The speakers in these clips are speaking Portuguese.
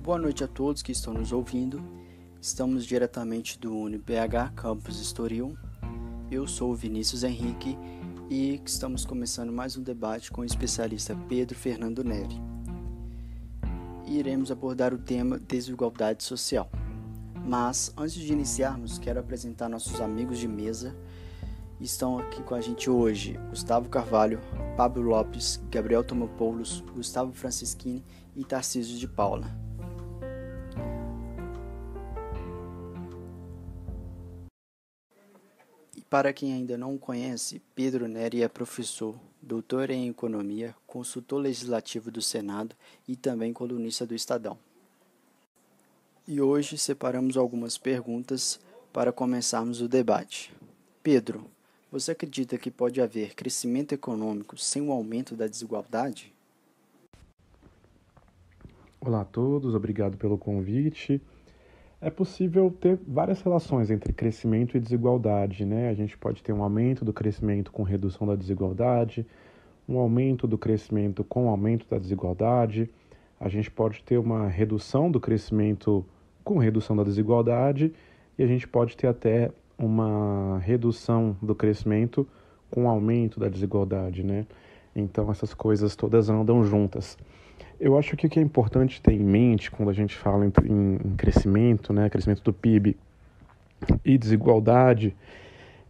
Boa noite a todos que estão nos ouvindo. Estamos diretamente do UniBH Campus Estoril. Eu sou o Vinícius Henrique e estamos começando mais um debate com o especialista Pedro Fernando Neri. Iremos abordar o tema desigualdade social. Mas, antes de iniciarmos, quero apresentar nossos amigos de mesa. Estão aqui com a gente hoje Gustavo Carvalho, Pablo Lopes, Gabriel Tomopoulos, Gustavo Francischini e Tarcísio de Paula. E para quem ainda não o conhece, Pedro Neri é professor, doutor em economia, consultor legislativo do Senado e também colunista do Estadão. E hoje separamos algumas perguntas para começarmos o debate. Pedro, você acredita que pode haver crescimento econômico sem o aumento da desigualdade? Olá a todos, obrigado pelo convite. É possível ter várias relações entre crescimento e desigualdade, né? A gente pode ter um aumento do crescimento com redução da desigualdade, um aumento do crescimento com aumento da desigualdade. A gente pode ter uma redução do crescimento com redução da desigualdade e a gente pode ter até uma redução do crescimento com aumento da desigualdade, né? Então essas coisas todas andam juntas. Eu acho que o que é importante ter em mente quando a gente fala em crescimento, né, crescimento do PIB e desigualdade,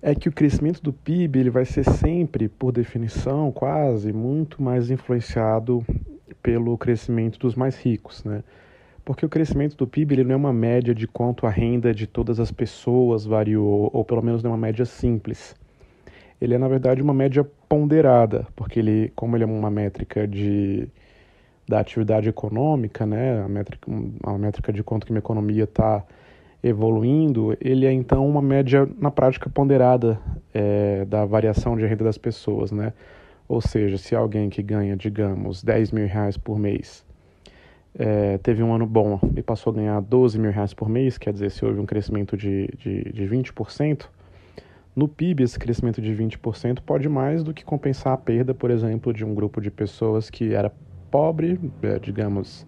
é que o crescimento do PIB ele vai ser sempre, por definição, quase, muito mais influenciado pelo crescimento dos mais ricos, né? Porque o crescimento do PIB ele não é uma média de quanto a renda de todas as pessoas variou, ou pelo menos não é uma média simples. Ele é, na verdade, uma média ponderada, porque como ele é uma métrica da atividade econômica, né, a métrica de quanto que uma economia está evoluindo, ele é então uma média, na prática, ponderada da variação de renda das pessoas, né? Ou seja, se alguém que ganha, digamos, R$10.000 por mês, teve um ano bom e passou a ganhar R$12.000 por mês, quer dizer, se houve um crescimento de 20%, no PIB esse crescimento de 20% pode mais do que compensar a perda, por exemplo, de um grupo de pessoas que era pobre, digamos,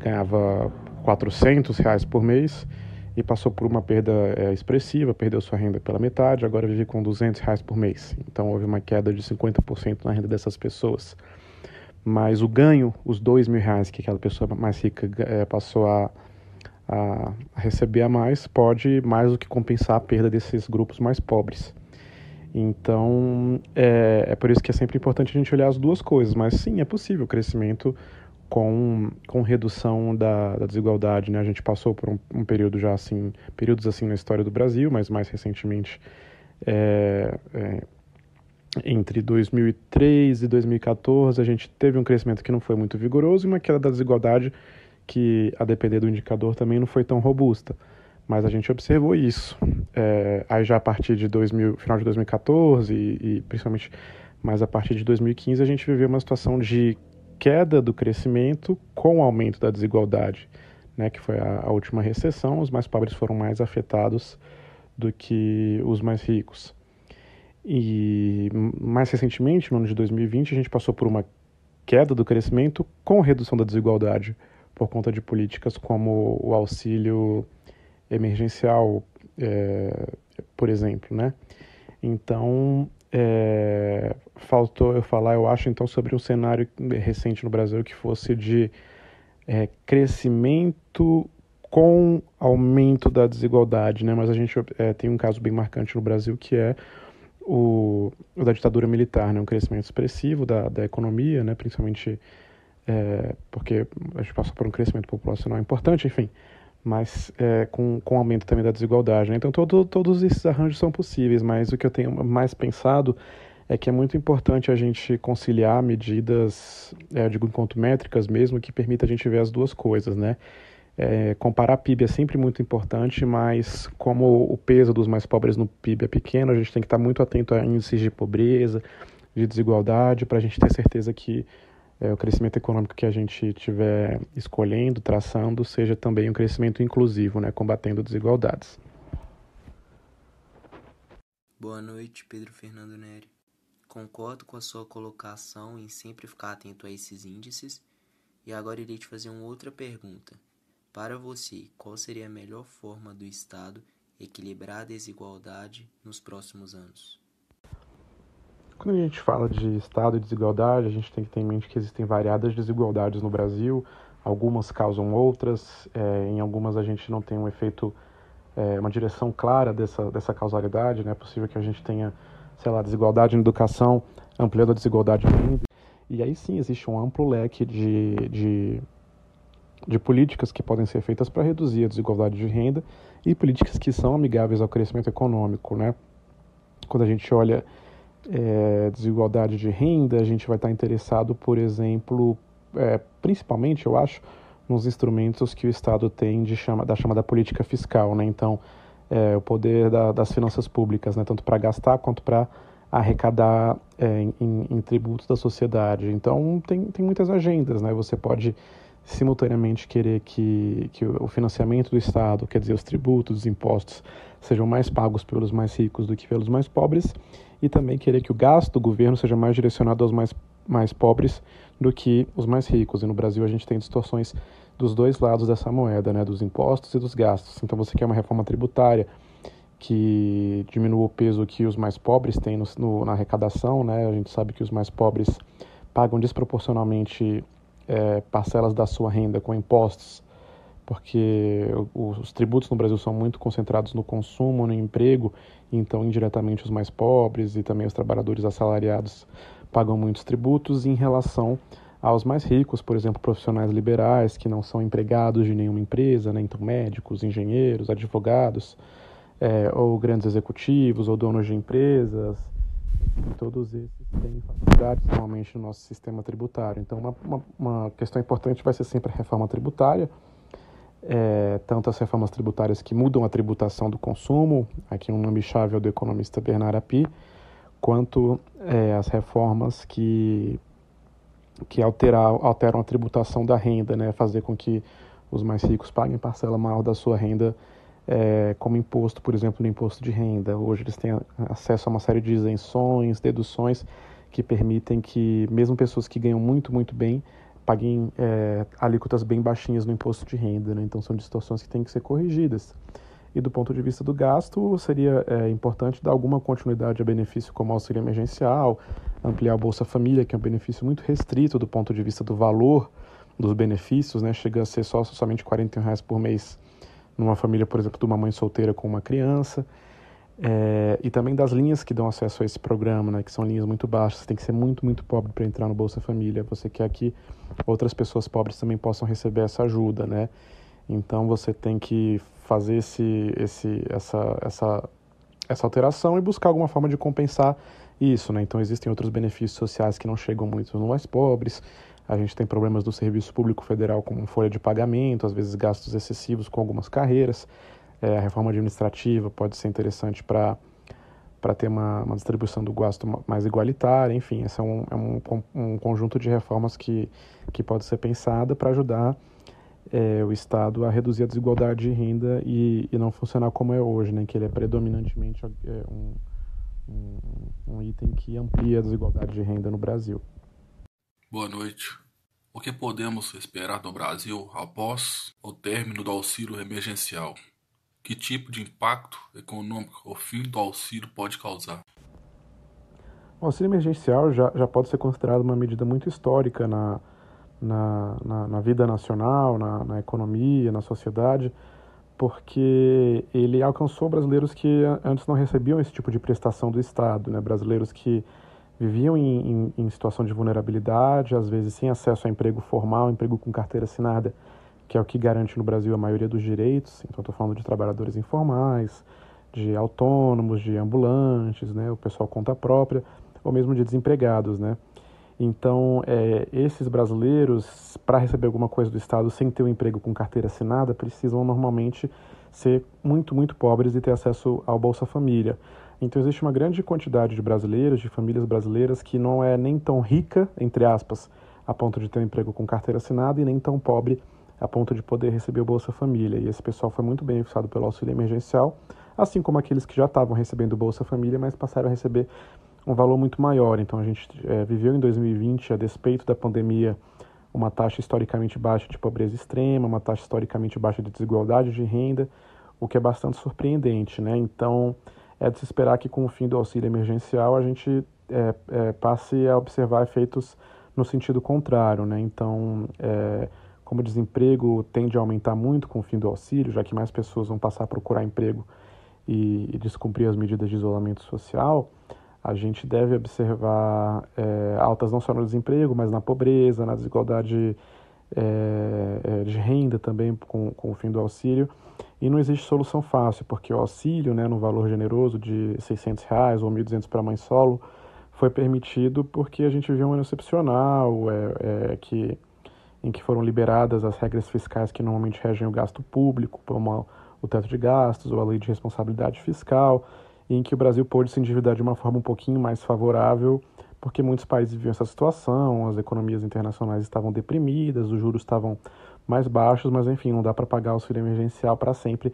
ganhava R$400 por mês e passou por uma perda expressiva, perdeu sua renda pela metade, agora vive com R$200 por mês. Então houve uma queda de 50% na renda dessas pessoas. Mas o ganho, os R$2.000 que aquela pessoa mais rica passou a receber a mais, pode mais do que compensar a perda desses grupos mais pobres. Então, é por isso que é sempre importante a gente olhar as duas coisas, mas sim, é possível crescimento com redução da desigualdade, né? A gente passou por um período já assim, períodos assim na história do Brasil, mas mais recentemente, entre 2003 e 2014, a gente teve um crescimento que não foi muito vigoroso e uma queda da desigualdade que, a depender do indicador, também não foi tão robusta. Mas a gente observou isso. Aí já a partir de final de 2014 e principalmente mais a partir de 2015, a gente viveu uma situação de queda do crescimento com aumento da desigualdade, né, que foi a última recessão. Os mais pobres foram mais afetados do que os mais ricos. E mais recentemente, no ano de 2020, a gente passou por uma queda do crescimento com redução da desigualdade, por conta de políticas como o auxílio emergencial, por exemplo, né? Então, faltou eu falar, eu acho, então, sobre um cenário recente no Brasil que fosse de crescimento com aumento da desigualdade, né? Mas a gente tem um caso bem marcante no Brasil que é o da ditadura militar, né? Um crescimento expressivo da economia, né? Principalmente porque a gente passou por um crescimento populacional importante, enfim, mas com aumento também da desigualdade, né? Então todos esses arranjos são possíveis, mas o que eu tenho mais pensado é que é muito importante a gente conciliar medidas, eu digo enquanto métricas mesmo, que permita a gente ver as duas coisas, né? Comparar PIB é sempre muito importante, mas como o peso dos mais pobres no PIB é pequeno, a gente tem que estar muito atento a índices de pobreza, de desigualdade, para a gente ter certeza que o crescimento econômico que a gente estiver escolhendo, traçando, seja também um crescimento inclusivo, né, combatendo desigualdades. Boa noite, Pedro Fernando Neri. Concordo com a sua colocação em sempre ficar atento a esses índices E agora irei te fazer uma outra pergunta. Para você, qual seria a melhor forma do Estado equilibrar a desigualdade nos próximos anos? Quando a gente fala de Estado e desigualdade, a gente tem que ter em mente que existem variadas desigualdades no Brasil, algumas causam outras, em algumas a gente não tem um efeito, uma direção clara dessa causalidade, né? É possível que a gente tenha, sei lá, desigualdade na educação, ampliando a desigualdade de renda, e aí sim existe um amplo leque de políticas que podem ser feitas para reduzir a desigualdade de renda e políticas que são amigáveis ao crescimento econômico, né? Quando a gente olha desigualdade de renda, a gente vai estar interessado, por exemplo, principalmente, eu acho, nos instrumentos que o Estado tem da chamada política fiscal, né? Então, o poder das finanças públicas, né? Tanto para gastar quanto para arrecadar em tributos da sociedade. Então, tem muitas agendas, né? Você pode simultaneamente querer que o financiamento do Estado, quer dizer, os tributos, os impostos, sejam mais pagos pelos mais ricos do que pelos mais pobres, e também querer que o gasto do governo seja mais direcionado aos mais pobres do que os mais ricos. E no Brasil a gente tem distorções dos dois lados dessa moeda, né, dos impostos e dos gastos. Então você quer uma reforma tributária que diminua o peso que os mais pobres têm na arrecadação, né? A gente sabe que os mais pobres pagam desproporcionalmente parcelas da sua renda com impostos, porque os tributos no Brasil são muito concentrados no consumo, no emprego, então indiretamente os mais pobres e também os trabalhadores assalariados pagam muitos tributos em relação aos mais ricos, por exemplo, profissionais liberais que não são empregados de nenhuma empresa, né? Então médicos, engenheiros, advogados, ou grandes executivos, ou donos de empresas. Todos esses têm facilidades normalmente no nosso sistema tributário. Então, uma questão importante vai ser sempre a reforma tributária, tanto as reformas tributárias que mudam a tributação do consumo, aqui um nome-chave é o do economista Bernard Api, quanto as reformas que alteram a tributação da renda, né, fazer com que os mais ricos paguem parcela maior da sua renda como imposto, por exemplo, no imposto de renda. Hoje eles têm acesso a uma série de isenções, deduções, que permitem que mesmo pessoas que ganham muito, muito bem, paguem alíquotas bem baixinhas no imposto de renda, né? Então são distorções que têm que ser corrigidas. E do ponto de vista do gasto, seria importante dar alguma continuidade a benefício como auxílio emergencial, ampliar o Bolsa Família, que é um benefício muito restrito do ponto de vista do valor dos benefícios, né? Chega a ser somente R$ 41 por mês numa família, por exemplo, de uma mãe solteira com uma criança, e também das linhas que dão acesso a esse programa, né, que são linhas muito baixas. Você tem que ser muito, muito pobre para entrar no Bolsa Família. Você quer que outras pessoas pobres também possam receber essa ajuda, né? Então você tem que fazer essa alteração e buscar alguma forma de compensar isso, né? Então existem outros benefícios sociais que não chegam muito nos mais pobres. A gente tem problemas do serviço público federal com folha de pagamento, às vezes gastos excessivos com algumas carreiras. A reforma administrativa pode ser interessante para ter uma distribuição do gasto mais igualitária. Enfim, esse é um conjunto de reformas que pode ser pensada para ajudar o Estado a reduzir a desigualdade de renda e não funcionar como é hoje, né, que ele é predominantemente um item que amplia a desigualdade de renda no Brasil. Boa noite. O que podemos esperar do Brasil após o término do auxílio emergencial? Que tipo de impacto econômico o fim do auxílio pode causar? O auxílio emergencial já pode ser considerado uma medida muito histórica na vida nacional, na economia, na sociedade, porque ele alcançou brasileiros que antes não recebiam esse tipo de prestação do Estado, né? Brasileiros que viviam em situação de vulnerabilidade, às vezes sem acesso a emprego formal, emprego com carteira assinada, que é o que garante no Brasil a maioria dos direitos. Então estou falando de trabalhadores informais, de autônomos, de ambulantes, né, o pessoal conta própria, ou mesmo de desempregados, né? Então, esses brasileiros, para receber alguma coisa do Estado sem ter um emprego com carteira assinada, precisam normalmente ser muito, muito pobres e ter acesso ao Bolsa Família. Então existe uma grande quantidade de brasileiros, de famílias brasileiras, que não é nem tão rica, entre aspas, a ponto de ter um emprego com carteira assinada, e nem tão pobre a ponto de poder receber o Bolsa Família. E esse pessoal foi muito beneficiado pelo auxílio emergencial, assim como aqueles que já estavam recebendo o Bolsa Família, mas passaram a receber um valor muito maior. Então a gente viveu em 2020, a despeito da pandemia, uma taxa historicamente baixa de pobreza extrema, uma taxa historicamente baixa de desigualdade de renda, o que é bastante surpreendente, né? Então, é de se esperar que com o fim do auxílio emergencial a gente passe a observar efeitos no sentido contrário, né? Então, como o desemprego tende a aumentar muito com o fim do auxílio, já que mais pessoas vão passar a procurar emprego e descumprir as medidas de isolamento social, a gente deve observar altas não só no desemprego, mas na pobreza, na desigualdade de renda também com o fim do auxílio. E não existe solução fácil, porque o auxílio, né, no valor generoso de R$600 ou R$1.200 para mãe solo, foi permitido porque a gente viu um ano excepcional, em que foram liberadas as regras fiscais que normalmente regem o gasto público, como o teto de gastos ou a lei de responsabilidade fiscal, e em que o Brasil pôde se endividar de uma forma um pouquinho mais favorável, porque muitos países viviam essa situação, as economias internacionais estavam deprimidas, os juros estavam mais baixos, mas enfim, não dá para pagar o auxílio emergencial para sempre,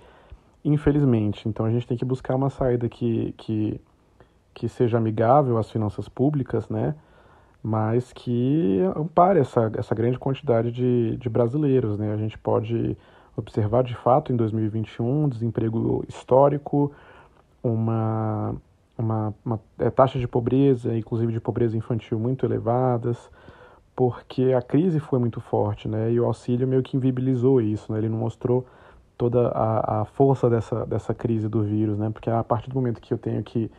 infelizmente. Então a gente tem que buscar uma saída que seja amigável às finanças públicas, né? Mas que ampare essa grande quantidade de brasileiros, né? A gente pode observar, de fato, em 2021, desemprego histórico, uma taxa de pobreza, inclusive de pobreza infantil, muito elevadas, porque a crise foi muito forte, né? E o auxílio meio que inviabilizou isso, né? Ele não mostrou toda a força dessa crise do vírus, né? Porque a partir do momento que eu tenho que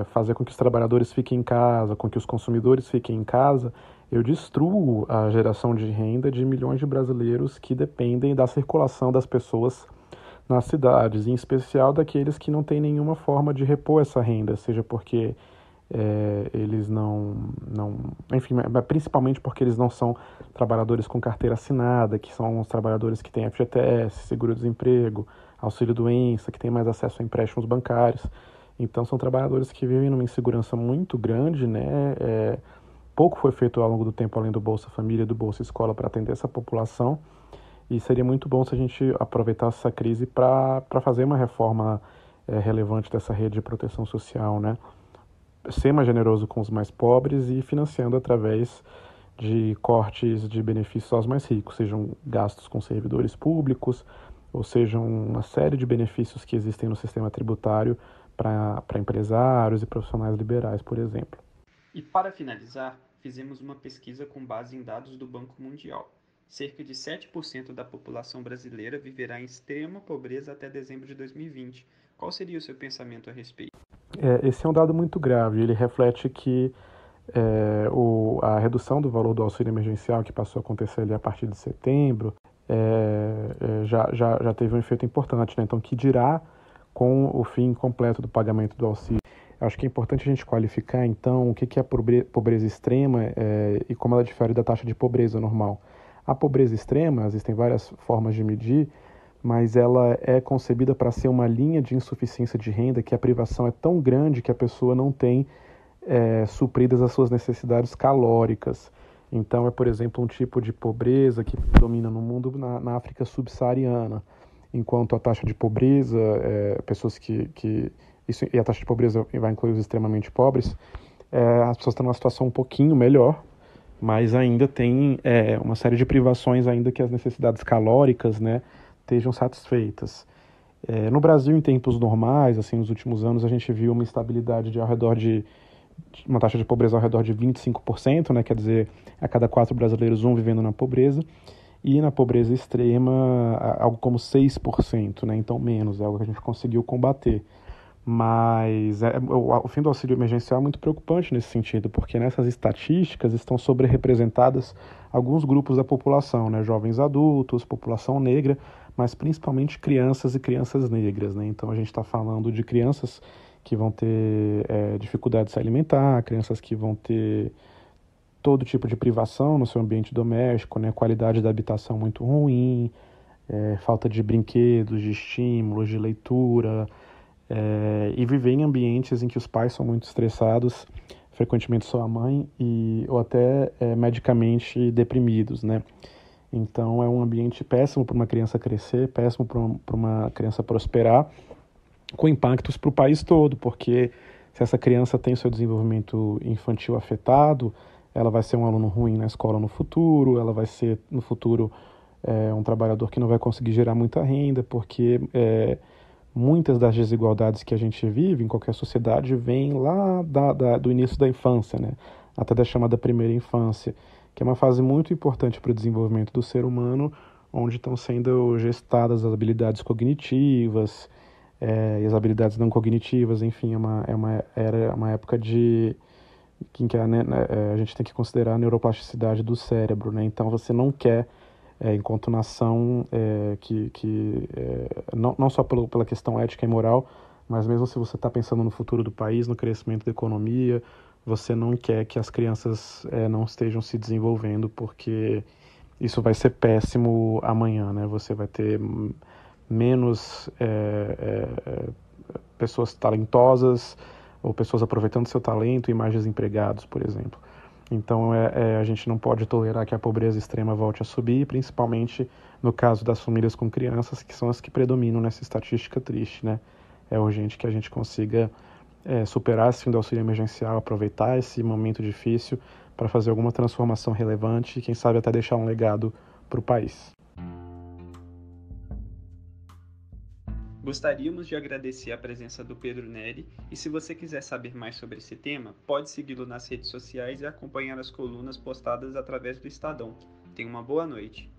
fazer com que os trabalhadores fiquem em casa, com que os consumidores fiquem em casa, eu destruo a geração de renda de milhões de brasileiros que dependem da circulação das pessoas nas cidades, em especial daqueles que não têm nenhuma forma de repor essa renda, seja porque eles enfim, principalmente porque eles não são trabalhadores com carteira assinada, que são os trabalhadores que têm FGTS, seguro-desemprego, auxílio-doença, que têm mais acesso a empréstimos bancários. Então, são trabalhadores que vivem numa insegurança muito grande, né? Pouco foi feito ao longo do tempo, além do Bolsa Família e do Bolsa Escola, para atender essa população. E seria muito bom se a gente aproveitasse essa crise para fazer uma reforma relevante dessa rede de proteção social, né? Ser mais generoso com os mais pobres e financiando através de cortes de benefícios aos mais ricos, sejam gastos com servidores públicos, ou sejam uma série de benefícios que existem no sistema tributário para empresários e profissionais liberais, por exemplo. E para finalizar, fizemos uma pesquisa com base em dados do Banco Mundial. Cerca de 7% da população brasileira viverá em extrema pobreza até dezembro de 2020. Qual seria o seu pensamento a respeito? Esse é um dado muito grave. Ele reflete que a redução do valor do auxílio emergencial, que passou a acontecer ali a partir de setembro, já teve um efeito importante, né? Então, que dirá com o fim completo do pagamento do auxílio? Acho que é importante a gente qualificar, então, o que é a pobreza extrema e como ela difere da taxa de pobreza normal. A pobreza extrema, existem várias formas de medir, mas ela é concebida para ser uma linha de insuficiência de renda que a privação é tão grande que a pessoa não tem supridas as suas necessidades calóricas. Então, por exemplo, um tipo de pobreza que domina no mundo na África subsaariana, enquanto a taxa de pobreza, pessoas e a taxa de pobreza vai incluir os extremamente pobres, as pessoas estão numa situação um pouquinho melhor, mas ainda tem uma série de privações ainda que as necessidades calóricas, né, estejam satisfeitas. No Brasil, em tempos normais, assim, nos últimos anos, a gente viu uma estabilidade de ao redor de uma taxa de pobreza ao redor de 25%, né, quer dizer, a cada 4 brasileiros, 1 vivendo na pobreza, e na pobreza extrema, algo como 6%, né, então menos, é algo que a gente conseguiu combater. Mas o fim do auxílio emergencial é muito preocupante nesse sentido, porque nessas estatísticas estão sobre-representadas alguns grupos da população, né? Jovens adultos, população negra, mas principalmente crianças e crianças negras, né? Então a gente está falando de crianças que vão ter dificuldade de se alimentar, crianças que vão ter todo tipo de privação no seu ambiente doméstico, né? Qualidade da habitação muito ruim, falta de brinquedos, de estímulos, de leitura, e viver em ambientes em que os pais são muito estressados, frequentemente só a mãe, ou até medicamente deprimidos, né? Então é um ambiente péssimo para uma criança crescer, péssimo para uma criança prosperar, com impactos para o país todo, porque se essa criança tem o seu desenvolvimento infantil afetado, ela vai ser um aluno ruim na escola no futuro, ela vai ser, no futuro, um trabalhador que não vai conseguir gerar muita renda, porque muitas das desigualdades que a gente vive em qualquer sociedade vêm lá do início da infância, né? Até da chamada primeira infância, que é uma fase muito importante para o desenvolvimento do ser humano, onde estão sendo gestadas as habilidades cognitivas e as habilidades não cognitivas, enfim, é uma época em que a gente tem que considerar a neuroplasticidade do cérebro, né? Então você não quer, enquanto nação, não só pela questão ética e moral, mas mesmo se você está pensando no futuro do país, no crescimento da economia, você não quer que as crianças não estejam se desenvolvendo, porque isso vai ser péssimo amanhã, né? Você vai ter menos pessoas talentosas ou pessoas aproveitando seu talento e mais desempregados, por exemplo. Então, a gente não pode tolerar que a pobreza extrema volte a subir, principalmente no caso das famílias com crianças, que são as que predominam nessa estatística triste, né? É urgente que a gente consiga superar esse fim do auxílio emergencial, aproveitar esse momento difícil para fazer alguma transformação relevante e, quem sabe, até deixar um legado para o país. Gostaríamos de agradecer a presença do Pedro Neri e, se você quiser saber mais sobre esse tema, pode segui-lo nas redes sociais e acompanhar as colunas postadas através do Estadão. Tenha uma boa noite.